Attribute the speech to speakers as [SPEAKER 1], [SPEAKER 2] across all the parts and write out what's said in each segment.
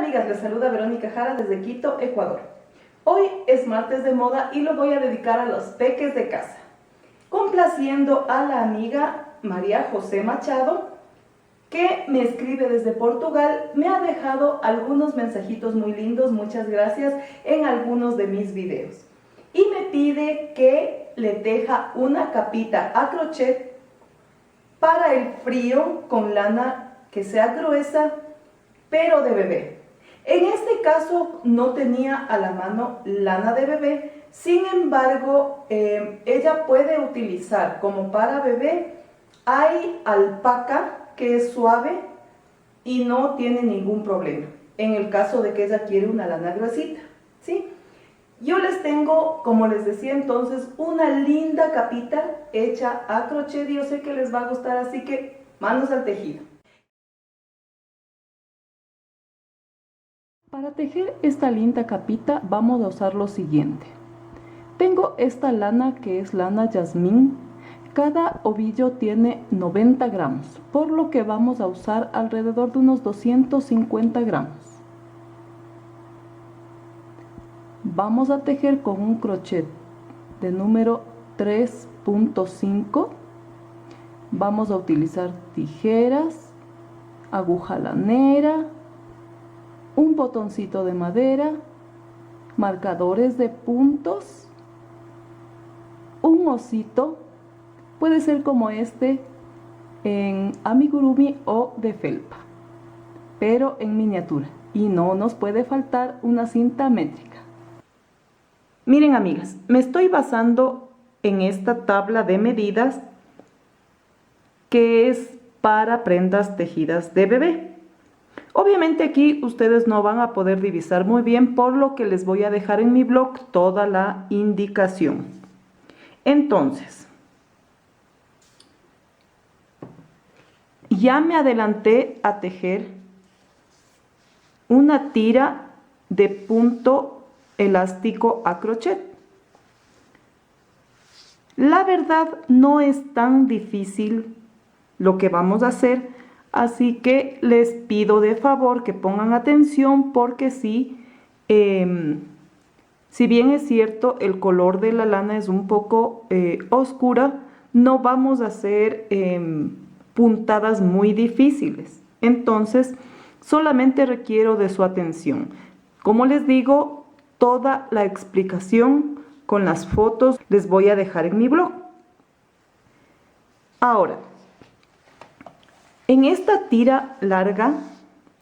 [SPEAKER 1] amigas, les saluda Verónica Jara desde Quito, Ecuador. Hoy es martes de moda y lo voy a dedicar a los peques de casa, complaciendo a la amiga María José Machado, que me escribe desde Portugal. Me ha dejado algunos mensajitos muy lindos, muchas gracias, en algunos de mis videos. Y me pide que le teja una capita a crochet para el frío con lana que sea gruesa, pero de bebé. En este caso no tenía a la mano lana de bebé, sin embargo, ella puede utilizar como para bebé, hay alpaca que es suave y no tiene ningún problema, en el caso de que ella quiere una lana gruesita, ¿sí? Yo les tengo, como les decía entonces, una linda capita hecha a crochet y yo sé que les va a gustar, así que manos al tejido. Para tejer esta linda capita vamos a usar lo siguiente. Tengo esta lana que es lana jazmín. Cada ovillo tiene 90 gramos, por lo que vamos a usar alrededor de unos 250 gramos. Vamos a tejer con un crochet de número 3.5. Vamos a utilizar tijeras, aguja lanera, un botoncito de madera, marcadores de puntos, un osito, puede ser como este en amigurumi o de felpa, pero en miniatura, y no nos puede faltar una cinta métrica. Miren amigas, me estoy basando en esta tabla de medidas que es para prendas tejidas de bebé. Obviamente aquí ustedes no van a poder divisar muy bien, por lo que les voy a dejar en mi blog toda la indicación. Entonces, ya me adelanté a tejer una tira de punto elástico a crochet. La verdad no es tan difícil lo que vamos a hacer, así que les pido de favor que pongan atención, porque si bien es cierto el color de la lana es un poco oscura, no vamos a hacer puntadas muy difíciles. Entonces solamente requiero de su atención. Como les digo, toda la explicación con las fotos les voy a dejar en mi blog. Ahora, en esta tira larga,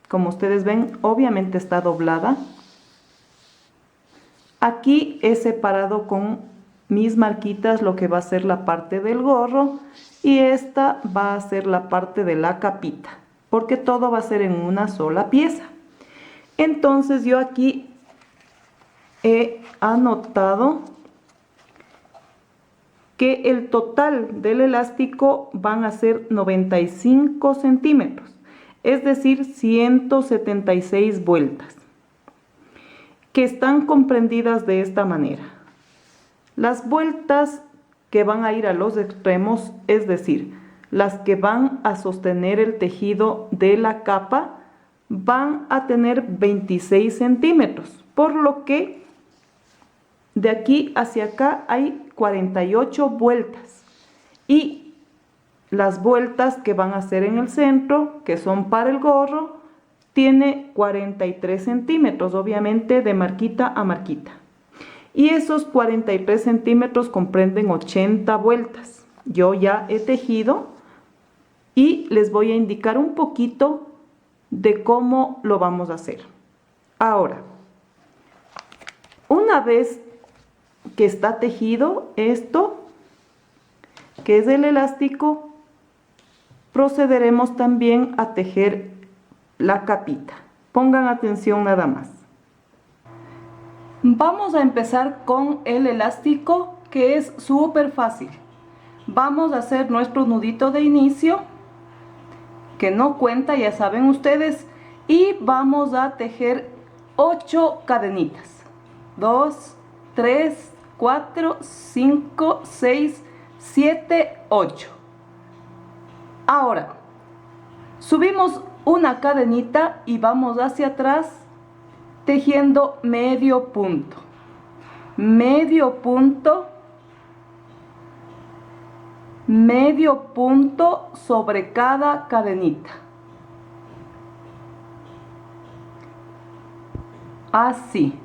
[SPEAKER 1] como ustedes ven, obviamente está doblada. Aquí he separado con mis marquitas lo que va a ser la parte del gorro y esta va a ser la parte de la capita, porque todo va a ser en una sola pieza. Entonces yo aquí he anotado que el total del elástico van a ser 95 centímetros, es decir, 176 vueltas, que están comprendidas de esta manera. Las vueltas que van a ir a los extremos, es decir, las que van a sostener el tejido de la capa, van a tener 26 centímetros, por lo que de aquí hacia acá hay 48 vueltas, y las vueltas que van a ser en el centro, que son para el gorro, tiene 43 centímetros, obviamente de marquita a marquita. Y esos 43 centímetros comprenden 80 vueltas. Yo ya he tejido y les voy a indicar un poquito de cómo lo vamos a hacer. Ahora, una vez que está tejido esto, que es el elástico, procederemos también a tejer la capita. Pongan atención nada más. Vamos a empezar con el elástico, que es súper fácil. Vamos a hacer nuestro nudito de inicio, que no cuenta, ya saben ustedes, y vamos a tejer 8 cadenitas. 2, 3, 4, 5, 6, 7, 8. Ahora, subimos una cadenita y vamos hacia atrás tejiendo medio punto. Medio punto sobre cada cadenita. Así,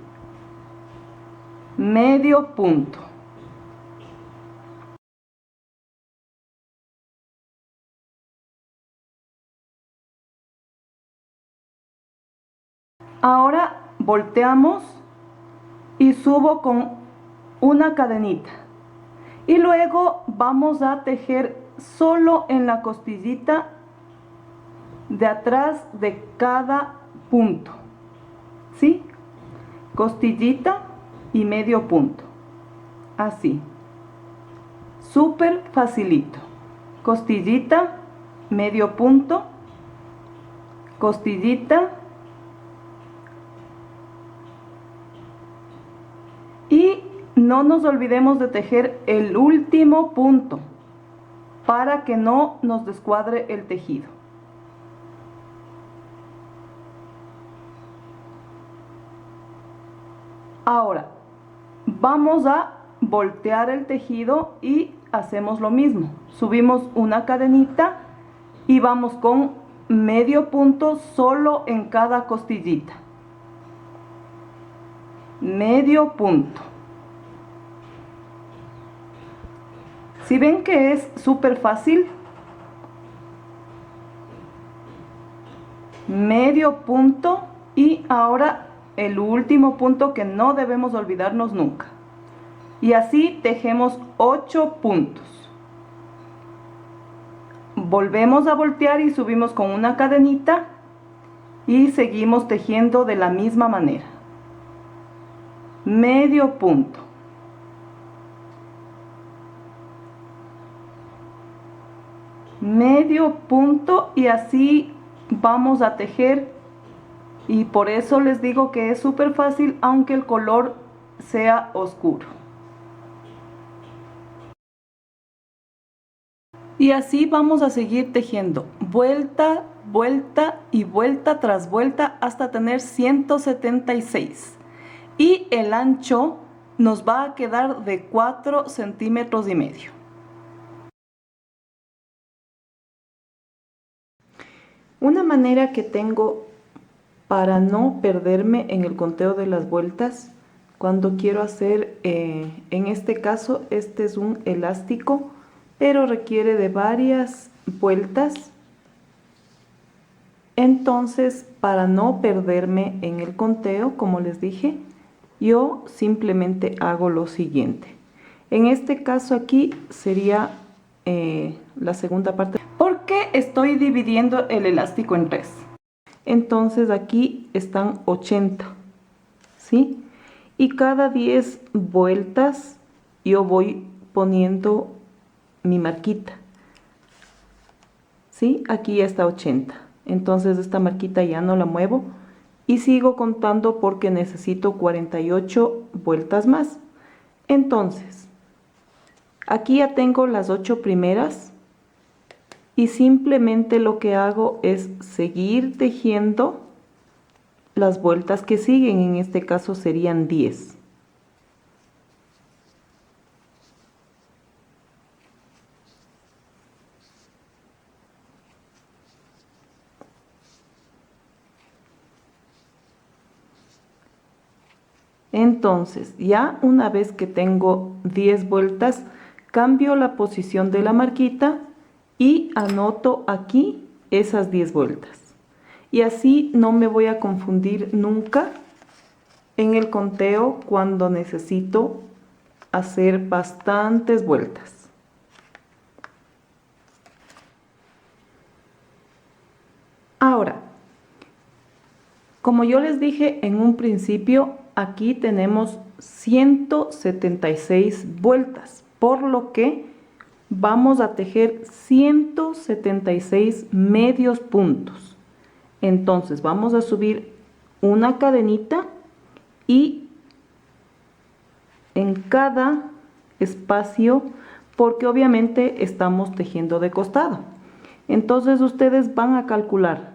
[SPEAKER 1] medio punto. Ahora volteamos y subo con una cadenita. Y luego vamos a tejer solo en la costillita de atrás de cada punto. ¿Sí? Costillita y medio punto. Así. Súper facilito. Costillita, medio punto, costillita y no nos olvidemos de tejer el último punto para que no nos descuadre el tejido. Ahora vamos a voltear el tejido y hacemos lo mismo. Subimos una cadenita y vamos con medio punto solo en cada costillita. Medio punto. Si ven que es súper fácil, medio punto y ahora el último punto que no debemos olvidarnos nunca. Y así tejemos 8 puntos. Volvemos a voltear y subimos con una cadenita y seguimos tejiendo de la misma manera. Medio punto. Medio punto y así vamos a tejer, y por eso les digo que es súper fácil aunque el color sea oscuro. Y así vamos a seguir tejiendo vuelta, vuelta y vuelta tras vuelta hasta tener 176. Y el ancho nos va a quedar de 4,5 centímetros. Una manera que tengo para no perderme en el conteo de las vueltas cuando quiero hacer, en este caso, este es un elástico, pero requiere de varias vueltas. Entonces, para no perderme en el conteo, como les dije, yo simplemente hago lo siguiente. En este caso aquí sería la segunda parte, porque estoy dividiendo el elástico en 3. Entonces aquí están 80, ¿sí? Y cada 10 vueltas yo voy poniendo mi marquita, ¿sí? Aquí ya está 80. Entonces esta marquita ya no la muevo y sigo contando porque necesito 48 vueltas más. Entonces, aquí ya tengo las 8 primeras y simplemente lo que hago es seguir tejiendo las vueltas que siguen. En este caso serían 10. Entonces, ya una vez que tengo 10 vueltas, cambio la posición de la marquita y anoto aquí esas 10 vueltas. Y así no me voy a confundir nunca en el conteo cuando necesito hacer bastantes vueltas. Ahora, como yo les dije en un principio, aquí tenemos 176 vueltas, por lo que vamos a tejer 176 medios puntos. Entonces vamos a subir una cadenita y en cada espacio, porque obviamente estamos tejiendo de costado. Entonces ustedes van a calcular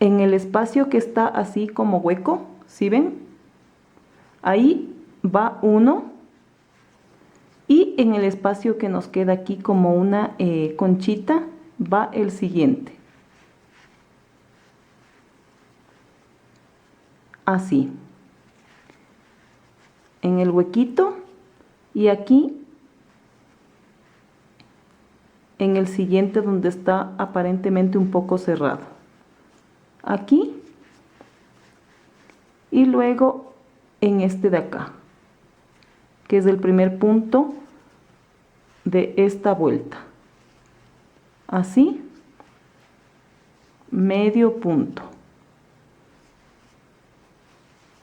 [SPEAKER 1] en el espacio que está así como hueco, ¿sí ven? Ahí va uno, y en el espacio que nos queda aquí como una conchita va el siguiente. Así. En el huequito, y aquí en el siguiente donde está aparentemente un poco cerrado. Aquí. Y luego en este de acá, que es el primer punto de esta vuelta. Así. Medio punto.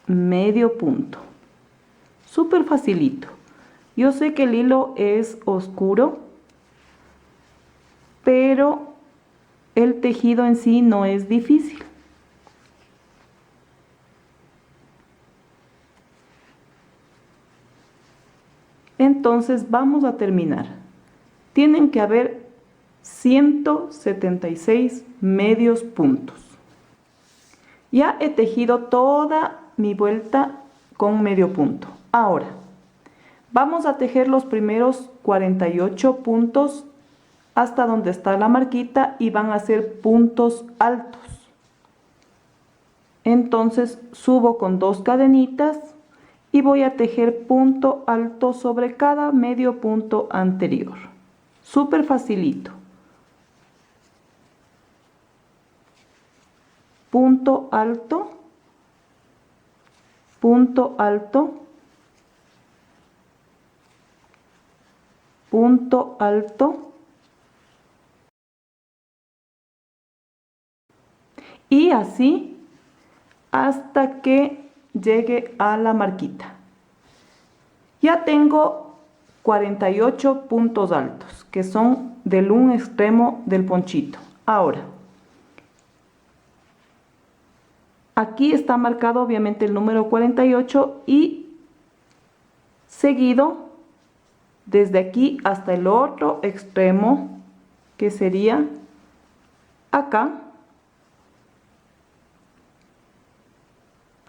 [SPEAKER 1] Medio punto. Súper facilito. Yo sé que el hilo es oscuro, pero el tejido en sí no es difícil. Entonces vamos a terminar. Tienen que haber 176 medios puntos. Ya he tejido toda mi vuelta con medio punto. Ahora, vamos a tejer los primeros 48 puntos hasta donde está la marquita y van a ser puntos altos. Entonces subo con 2 cadenitas y voy a tejer punto alto sobre cada medio punto anterior. Súper facilito. Punto alto, punto alto, punto alto, y así hasta que llegue a la marquita. Ya tengo 48 puntos altos, que son del un extremo del ponchito. Ahora, aquí está marcado obviamente el número 48 y seguido desde aquí hasta el otro extremo, que sería acá,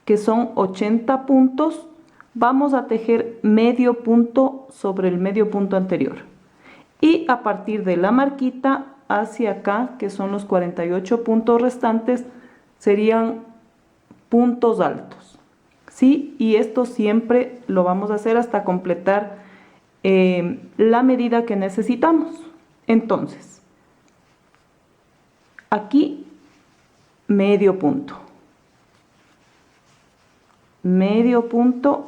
[SPEAKER 1] que son 80 puntos, vamos a tejer medio punto sobre el medio punto anterior. Y a partir de la marquita hacia acá, que son los 48 puntos restantes, serían puntos altos. ¿Sí? Y esto siempre lo vamos a hacer hasta completar la medida que necesitamos. Entonces, aquí medio punto. Medio punto,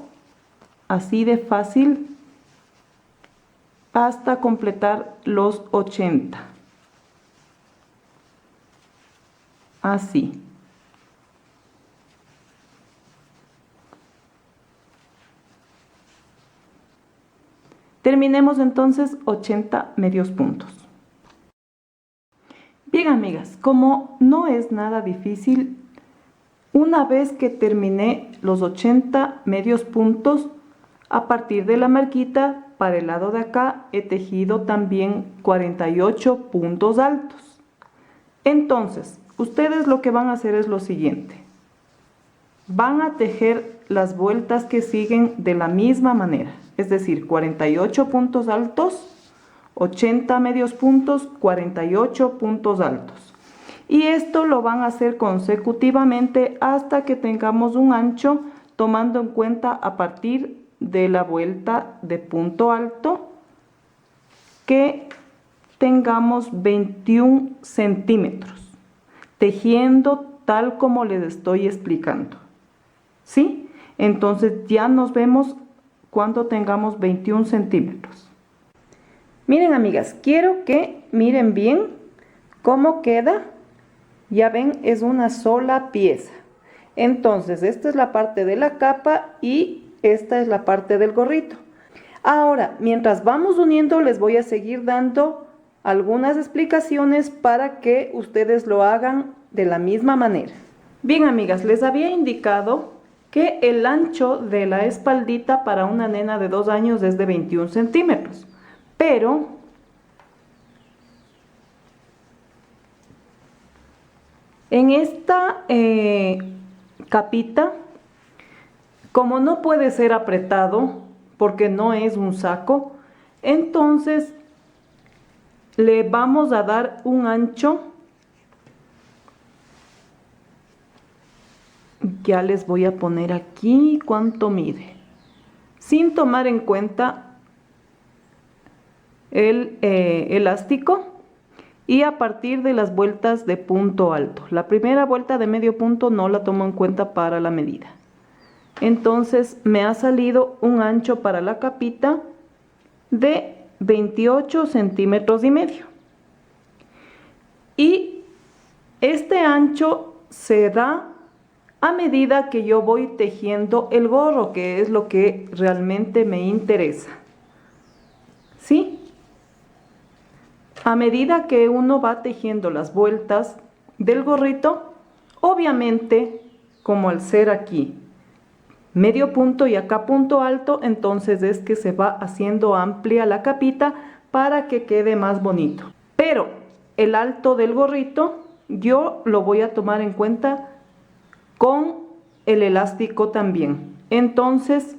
[SPEAKER 1] así de fácil, hasta completar los 80. Así. Terminemos entonces 80 medios puntos. Bien, amigas, como no es nada difícil, una vez que terminé los 80 medios puntos, a partir de la marquita, para el lado de acá, he tejido también 48 puntos altos. Entonces, ustedes lo que van a hacer es lo siguiente. Van a tejer las vueltas que siguen de la misma manera. Es decir, 48 puntos altos, 80 medios puntos, 48 puntos altos. Y esto lo van a hacer consecutivamente hasta que tengamos un ancho, tomando en cuenta a partir de la vuelta de punto alto, que tengamos 21 centímetros, tejiendo tal como les estoy explicando. ¿Sí? Entonces ya nos vemos cuando tengamos 21 centímetros. Miren, amigas, quiero que miren bien cómo queda. Ya ven, es una sola pieza. Entonces, esta es la parte de la capa y esta es la parte del gorrito. Ahora, mientras vamos uniendo, les voy a seguir dando algunas explicaciones para que ustedes lo hagan de la misma manera. Bien, amigas, les había indicado que el ancho de la espaldita para una nena de 2 años es de 21 centímetros. Pero En esta capita, como no puede ser apretado porque no es un saco, entonces le vamos a dar un ancho. Ya les voy a poner aquí cuánto mide, sin tomar en cuenta el elástico y a partir de las vueltas de punto alto. La primera vuelta de medio punto no la tomo en cuenta para la medida. Entonces me ha salido un ancho para la capita de 28 centímetros y medio. Y este ancho se da a medida que yo voy tejiendo el gorro, que es lo que realmente me interesa. ¿Sí? A medida que uno va tejiendo las vueltas del gorrito, obviamente, como al ser aquí medio punto y acá punto alto, entonces es que se va haciendo amplia la capita para que quede más bonito. Pero el alto del gorrito yo lo voy a tomar en cuenta con el elástico también. Entonces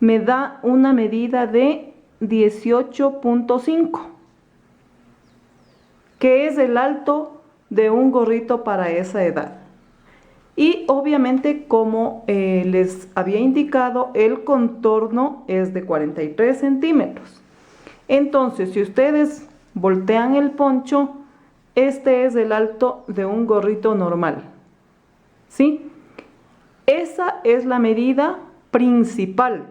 [SPEAKER 1] me da una medida de 18.5, que es el alto de un gorrito para esa edad. Y obviamente, como les había indicado, el contorno es de 43 centímetros. Entonces, si ustedes voltean el poncho, este es el alto de un gorrito normal. ¿Sí? Esa es la medida principal,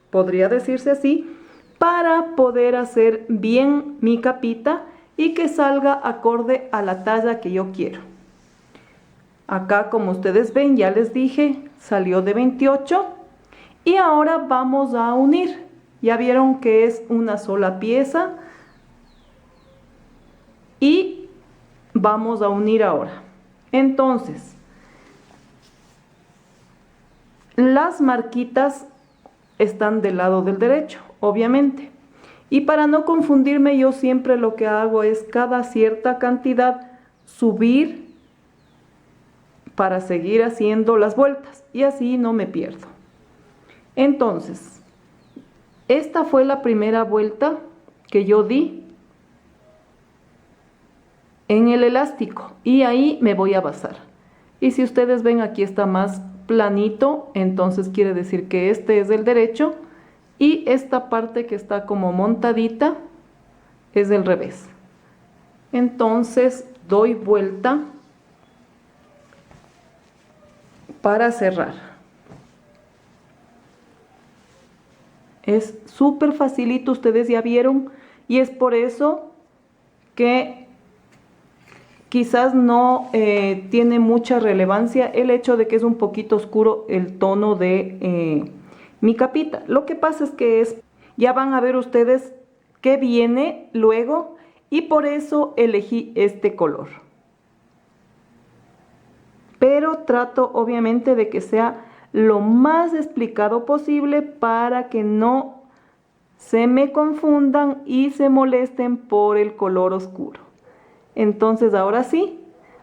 [SPEAKER 1] podría decirse así, para poder hacer bien mi capita y que salga acorde a la talla que yo quiero. Acá, como ustedes ven, ya les dije, salió de 28 y ahora vamos a unir. Ya vieron que es una sola pieza y vamos a unir ahora. Entonces, las marquitas están del lado del derecho, obviamente. Y para no confundirme, yo siempre lo que hago es cada cierta cantidad subir para seguir haciendo las vueltas y así no me pierdo. Entonces, esta fue la primera vuelta que yo di en el elástico y ahí me voy a basar. Y si ustedes ven, aquí está más planito, entonces quiere decir que este es el derecho y esta parte que está como montadita es del revés. Entonces doy vuelta para cerrar. Es súper facilito, ustedes ya vieron, y es por eso que quizás no tiene mucha relevancia el hecho de que es un poquito oscuro el tono de mi capita. Lo que pasa es que ya van a ver ustedes qué viene luego y por eso elegí este color. Pero trato obviamente de que sea lo más explicado posible para que no se me confundan y se molesten por el color oscuro. Entonces ahora sí,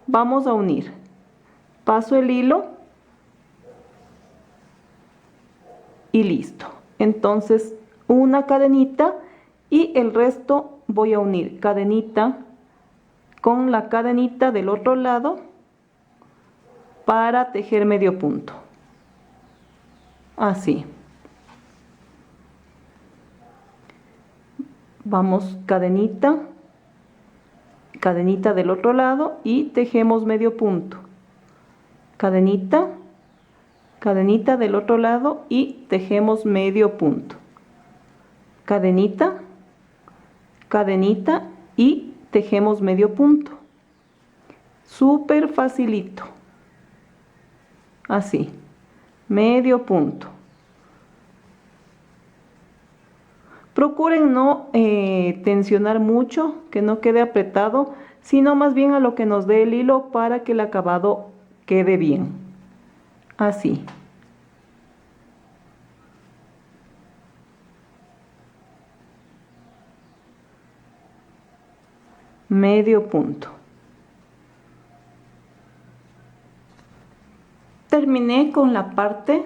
[SPEAKER 1] vamos a unir. Paso el hilo y listo. Entonces una cadenita y el resto voy a unir cadenita con la cadenita del otro lado para tejer medio punto. Así. Vamos cadenita, cadenita del otro lado y tejemos medio punto. Cadenita, cadenita del otro lado y tejemos medio punto. Cadenita, cadenita y tejemos medio punto. Súper facilito. Así, medio punto. Procuren no tensionar mucho, que no quede apretado, sino más bien a lo que nos dé el hilo para que el acabado quede bien. Así. Medio punto. terminé con la parte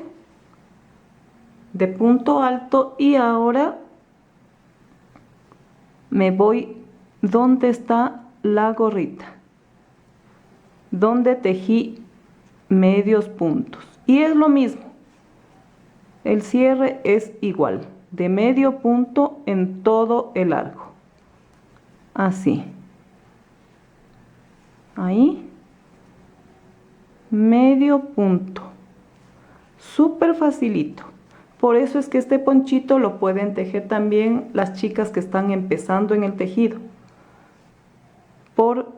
[SPEAKER 1] de punto alto y ahora me voy donde está la gorrita, donde tejí medios puntos, y es lo mismo, el cierre es igual, de medio punto en todo el largo, así, ahí, medio punto, súper facilito. Por eso es que este ponchito lo pueden tejer también las chicas que están empezando en el tejido, por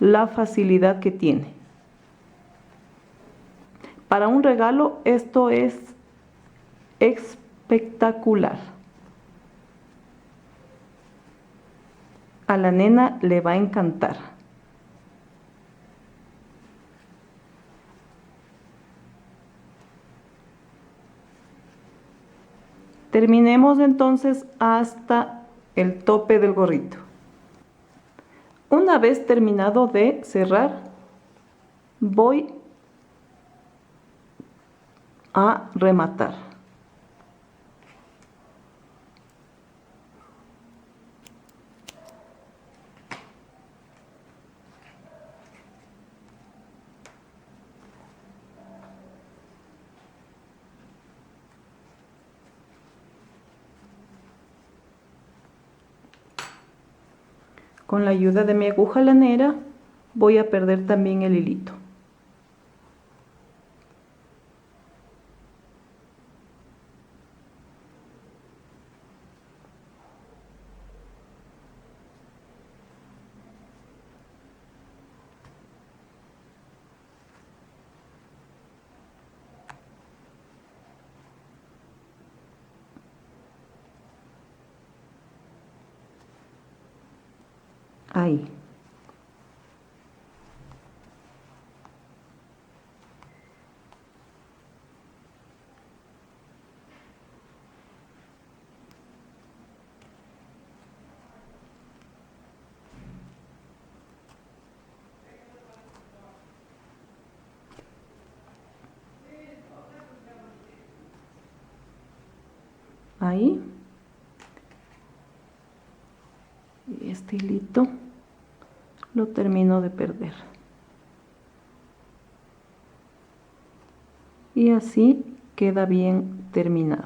[SPEAKER 1] la facilidad que tiene. Para un regalo esto es espectacular. A la nena le va a encantar. Terminemos entonces hasta el tope del gorrito. Una vez terminado de cerrar, voy a rematar. Con la ayuda de mi aguja lanera voy a perder también el hilito. Ahí. Ahí. Y este hilito lo termino de perder. Y así queda bien terminado.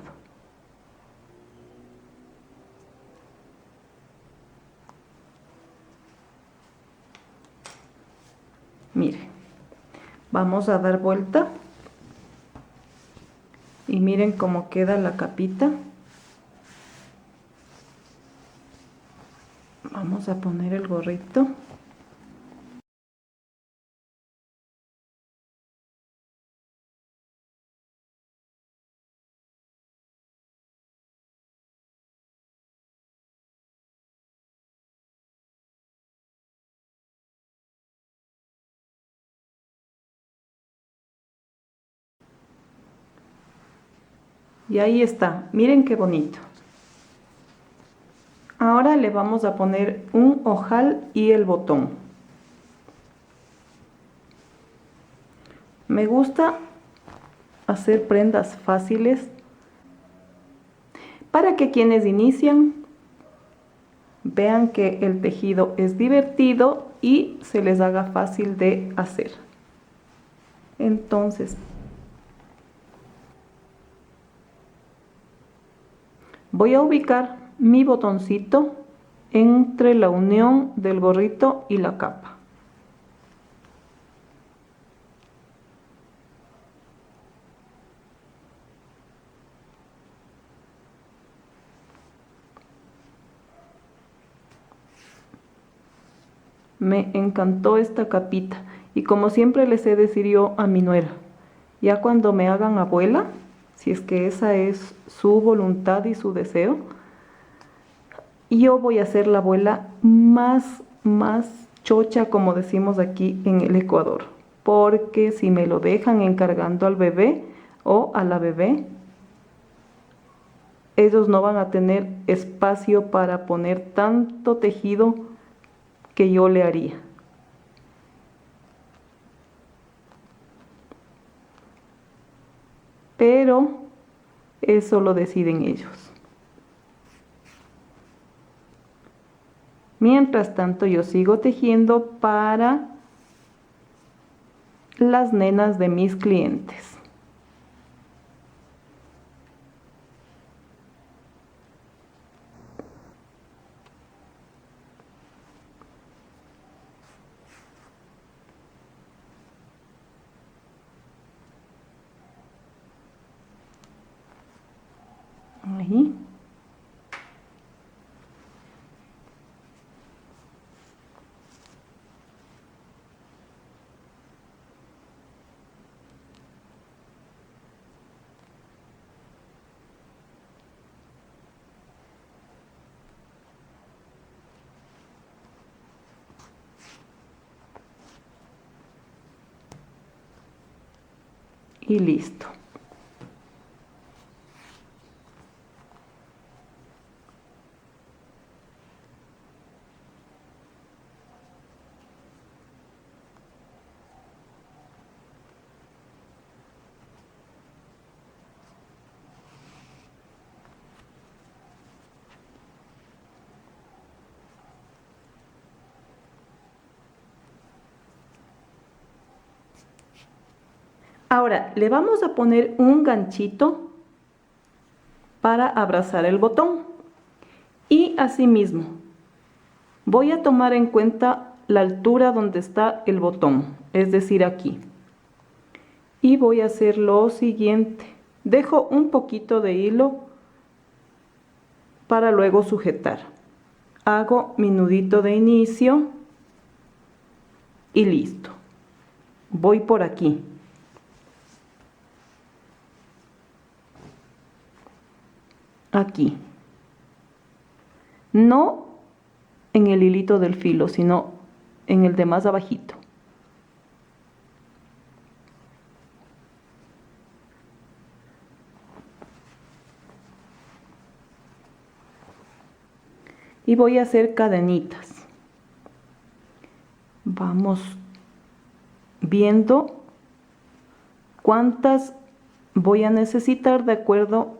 [SPEAKER 1] Miren, vamos a dar vuelta y miren cómo queda la capita. Vamos a poner el gorrito. Y ahí está, miren qué bonito. Ahora le vamos a poner un ojal y el botón. Me gusta hacer prendas fáciles para que quienes inician vean que el tejido es divertido y se les haga fácil de hacer. Entonces, voy a ubicar mi botoncito entre la unión del gorrito y la capa. Me encantó esta capita y como siempre les he de decir yo a mi nuera, ya cuando me hagan abuela, si es que esa es su voluntad y su deseo, yo voy a ser la abuela más chocha, como decimos aquí en el Ecuador, porque si me lo dejan encargando al bebé o a la bebé, ellos no van a tener espacio para poner tanto tejido que yo le haría. pero eso lo deciden ellos. Mientras tanto, yo sigo tejiendo para las nenas de mis clientes. Ahí. Y listo. Ahora le vamos a poner un ganchito para abrazar el botón. Y asimismo, voy a tomar en cuenta la altura donde está el botón, es decir, aquí. Y voy a hacer lo siguiente. Dejo un poquito de hilo para luego sujetar. Hago mi nudito de inicio y listo. Voy por aquí. Aquí. No en el hilito del filo, sino en el de más abajito. Y voy a hacer cadenitas. Vamos viendo cuántas voy a necesitar de acuerdo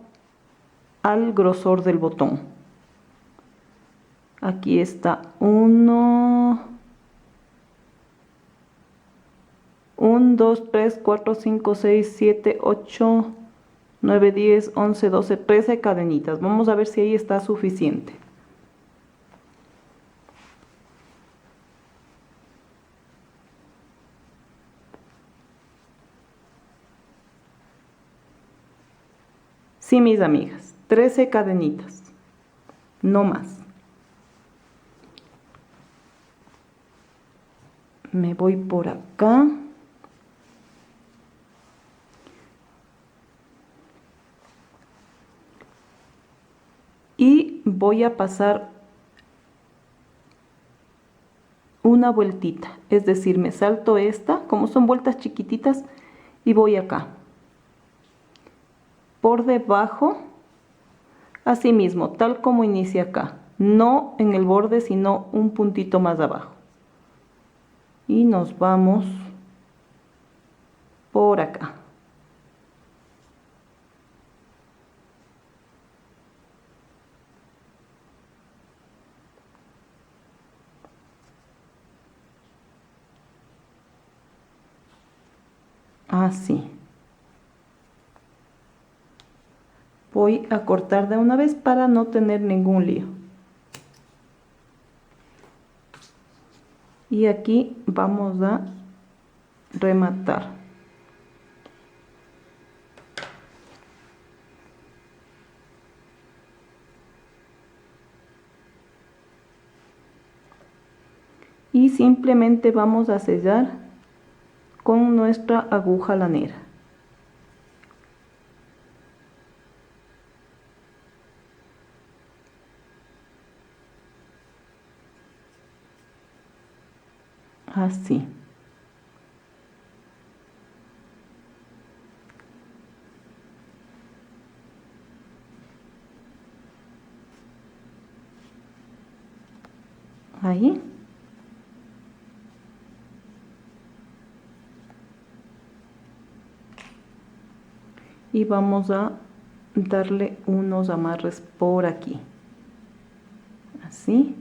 [SPEAKER 1] al grosor del botón. Aquí está 1, 2, 3, 4, 5, 6, 7, 8, 9, 10, 11, 12, 13 cadenitas. Vamos a ver si ahí está suficiente. Sí, mis amigas, 13 cadenitas, no más. Me voy por acá. Y voy a pasar una vueltita, es decir, me salto esta, como son vueltas chiquititas, y voy acá. Por debajo, así mismo, tal como inicia acá, no en el borde, sino un puntito más abajo. Y nos vamos por acá. Así. Voy a cortar de una vez para no tener ningún lío. Y aquí vamos a rematar. Y simplemente vamos a sellar con nuestra aguja lanera. Así. Ahí. y vamos a darle unos amarres por aquí, así.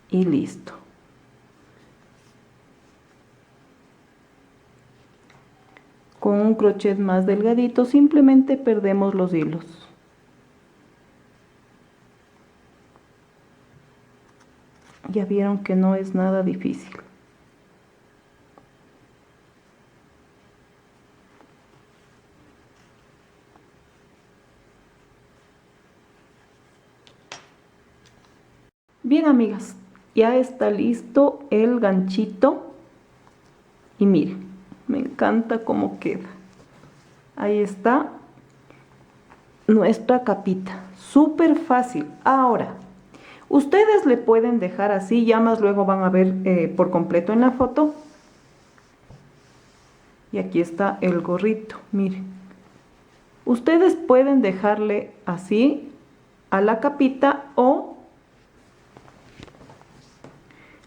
[SPEAKER 1] Y listo. Con un crochet más delgadito simplemente perdemos los hilos. Ya vieron que no es nada difícil. Bien, amigas, ya está listo el ganchito y miren, me encanta cómo queda. Ahí está nuestra capita, súper fácil. Ahora, ustedes le pueden dejar así, ya más luego van a ver por completo en la foto. Y aquí está el gorrito, miren. Ustedes pueden dejarle así a la capita o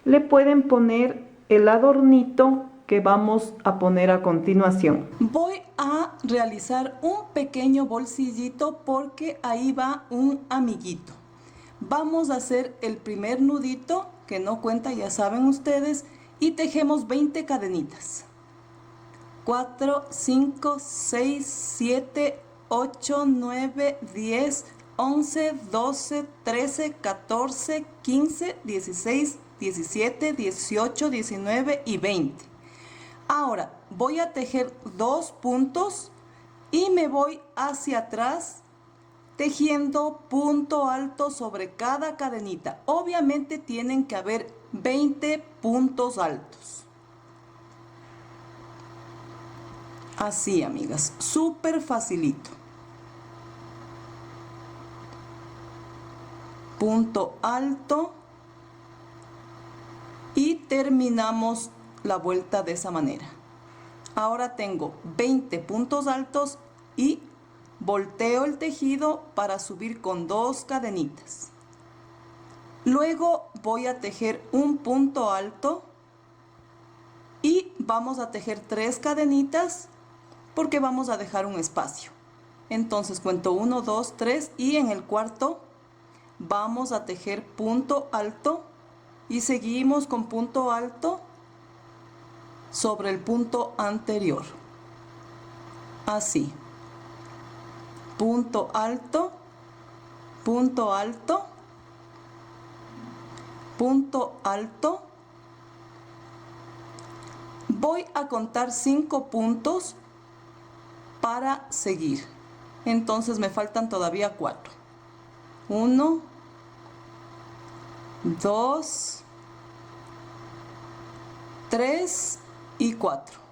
[SPEAKER 1] le pueden poner el adornito que vamos a poner a continuación. Voy a realizar un pequeño bolsillito porque ahí va un amiguito. Vamos a hacer el primer nudito, que no cuenta, ya saben ustedes, y tejemos 20 cadenitas. 4, 5, 6, 7, 8, 9, 10, 11, 12, 13, 14, 15, 16, 17, 18, 19 y 20. Ahora voy a tejer 2 puntos y me voy hacia atrás tejiendo punto alto sobre cada cadenita. Obviamente tienen que haber 20 puntos altos. Así, amigas, súper facilito. Punto alto y terminamos la vuelta de esa manera. Ahora tengo 20 puntos altos y volteo el tejido para subir con 2 cadenitas. Luego voy a tejer un punto alto y vamos a tejer 3 cadenitas porque vamos a dejar un espacio. Entonces cuento 1, 2, 3 y en el cuarto vamos a tejer punto alto y seguimos con punto alto sobre el punto anterior. Así. Punto alto, punto alto, punto alto. Voy a contar 5 puntos para seguir. Entonces me faltan todavía 4. 1, 2, 3 y 4.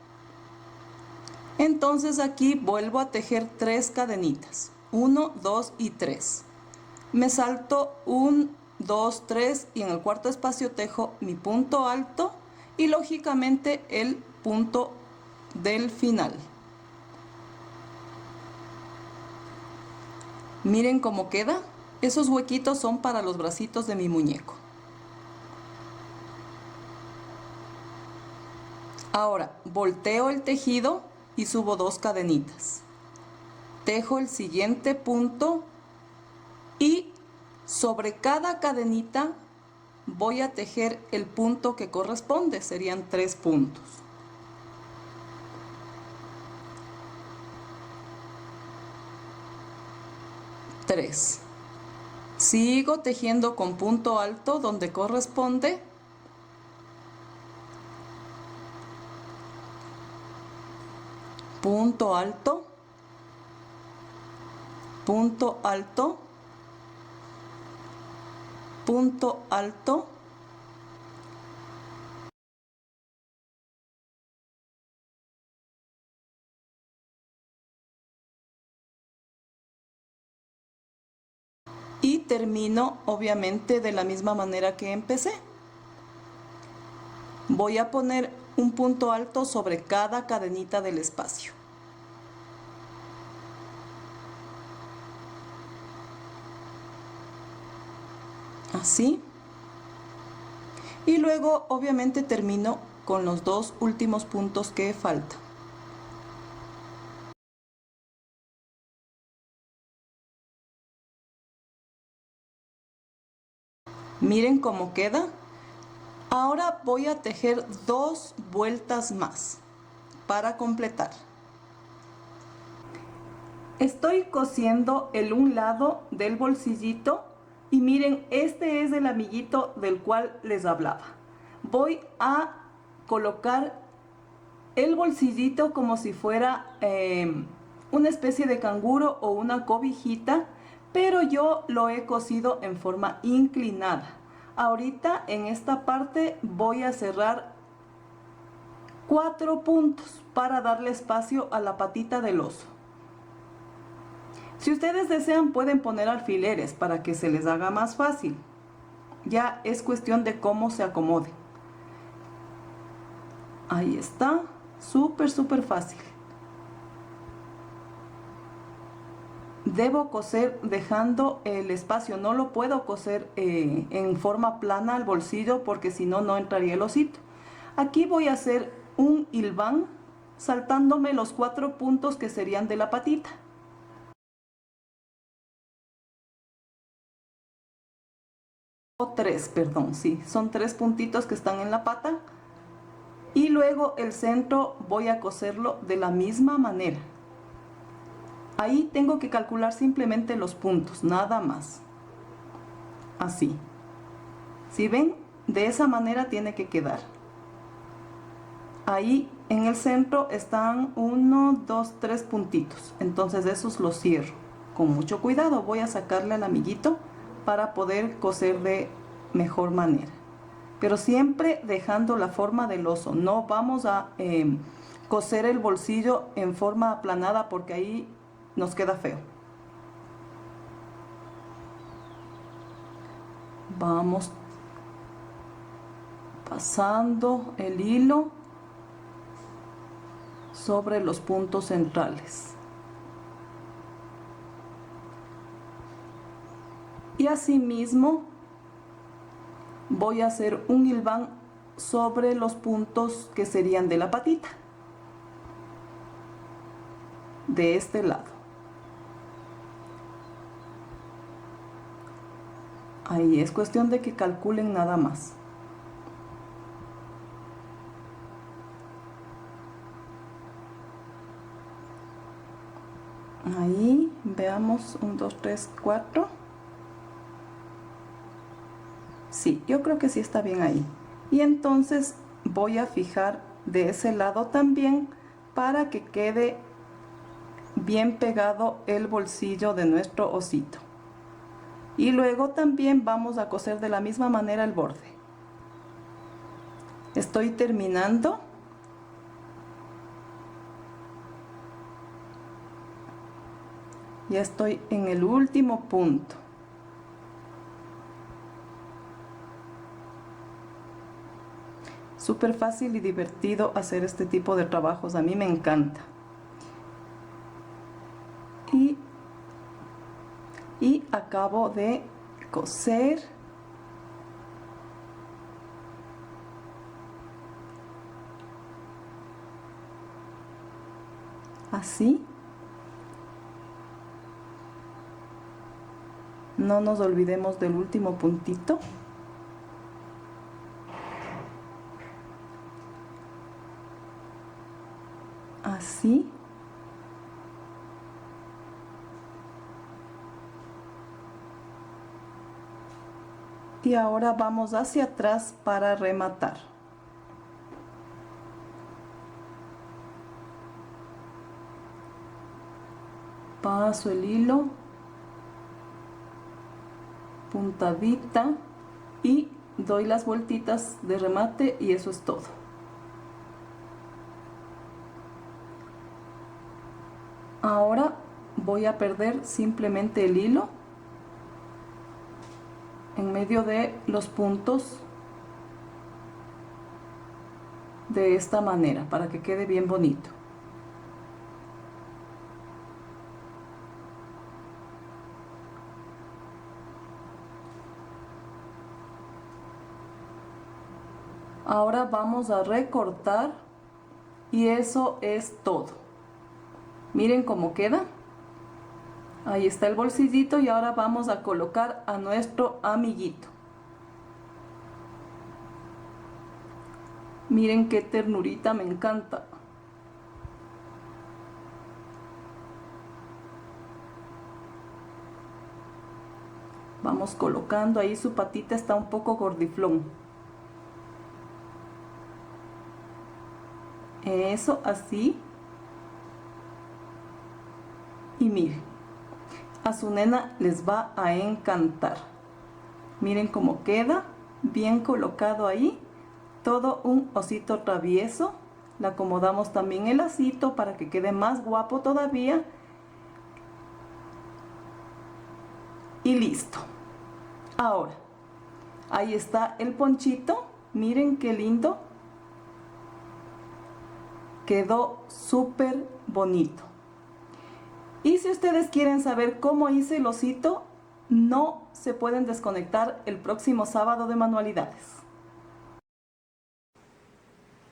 [SPEAKER 1] Entonces aquí vuelvo a tejer 3 cadenitas. 1, 2 y 3. Me salto 1, 2, 3 y en el cuarto espacio tejo mi punto alto y lógicamente el punto del final. Miren cómo queda. Esos huequitos son para los bracitos de mi muñeco. Ahora volteo el tejido y subo 2 cadenitas. Tejo el siguiente punto y sobre cada cadenita voy a tejer el punto que corresponde, serían 3 puntos. Sigo tejiendo con punto alto donde corresponde. Punto alto, punto alto, punto alto. Y termino obviamente de la misma manera que empecé. Voy a poner un punto alto sobre cada cadenita del espacio. Así. Y luego obviamente termino con los dos últimos puntos que faltan. Miren cómo queda. Ahora voy a tejer 2 vueltas más para completar. Estoy cosiendo un lado del bolsillito y miren, este es el amiguito del cual les hablaba. Voy a colocar el bolsillito como si fuera una especie de canguro o una cobijita, pero yo lo he cosido en forma inclinada. Ahorita en esta parte voy a cerrar 4 puntos para darle espacio a la patita del oso. Si ustedes desean pueden poner alfileres para que se les haga más fácil. Ya es cuestión de cómo se acomode. Ahí está, súper fácil. Debo coser dejando el espacio, no lo puedo coser en forma plana al bolsillo porque si no, no entraría el osito. Aquí voy a hacer un hilván saltándome los 4 puntos que serían de la patita. O 3, perdón, sí, son 3 puntitos que están en la pata. Y luego el centro voy a coserlo de la misma manera. Ahí tengo que calcular simplemente los puntos, nada más. Así. Si ven, de esa manera tiene que quedar. Ahí en el centro están 1, 2, 3 puntitos. Entonces esos los cierro. Con mucho cuidado voy a sacarle al amiguito para poder coser de mejor manera. Pero siempre dejando la forma del oso. No vamos a coser el bolsillo en forma aplanada porque ahí nos queda feo. Vamos pasando el hilo sobre los puntos centrales. Y asimismo voy a hacer un hilván sobre los puntos que serían de la patita. De este lado. Ahí es cuestión de que calculen nada más. Ahí, veamos, 1, 2, 3, 4. Sí, yo creo que sí está bien ahí. Y entonces voy a fijar de ese lado también para que quede bien pegado el bolsillo de nuestro osito. Y luego también vamos a coser de la misma manera el borde. Estoy terminando. Ya estoy en el último punto. Súper fácil y divertido hacer este tipo de trabajos, a mí me encanta. Y acabo de coser. Así. No nos olvidemos del último puntito. Así. Y ahora vamos hacia atrás para rematar. Paso el hilo, puntadita y doy las vueltitas de remate y eso es todo. Ahora voy a perder simplemente el hilo en medio de los puntos de esta manera para que quede bien bonito. ahora vamos a recortar y eso es todo. Miren cómo queda. Ahí está el bolsillito y ahora vamos a colocar a nuestro amiguito. Miren qué ternurita, me encanta. Vamos colocando ahí, su patita está un poco gordiflón. Eso, así. Y miren, a su nena les va a encantar. Miren cómo queda, bien colocado ahí. Todo un osito travieso. Le acomodamos también el lacito para que quede más guapo todavía. Y listo. Ahora, ahí está el ponchito. Miren qué lindo. Quedó súper bonito. Y si ustedes quieren saber cómo hice el osito, no se pueden desconectar el próximo sábado de manualidades.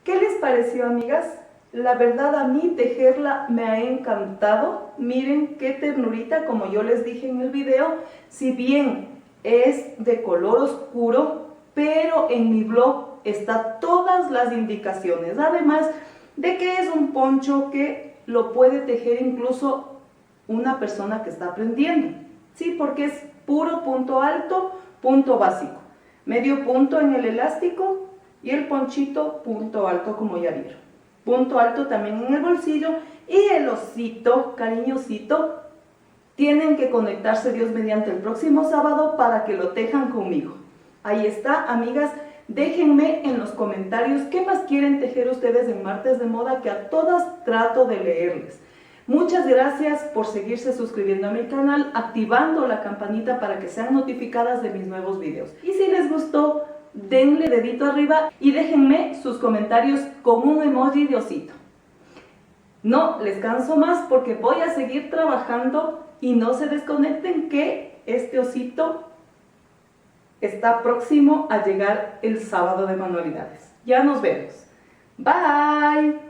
[SPEAKER 1] ¿Qué les pareció, amigas? La verdad, a mí tejerla me ha encantado. Miren qué ternurita, como yo les dije en el video. Si bien es de color oscuro, pero en mi blog están todas las indicaciones. Además de que es un poncho que lo puede tejer incluso una persona que está aprendiendo. Sí, porque es puro punto alto, punto básico. Medio punto en el elástico y el ponchito punto alto, como ya vieron. Punto alto también en el bolsillo y el osito, cariñosito, tienen que conectarse Dios mediante el próximo sábado para que lo tejan conmigo. Ahí está, amigas, déjenme en los comentarios qué más quieren tejer ustedes en Martes de Moda, que a todas trato de leerles. Muchas gracias por seguirse suscribiendo a mi canal, activando la campanita para que sean notificadas de mis nuevos videos. Y si les gustó, denle dedito arriba y déjenme sus comentarios con un emoji de osito. No les canso más porque voy a seguir trabajando y no se desconecten que este osito está próximo a llegar el sábado de manualidades. Ya nos vemos. Bye.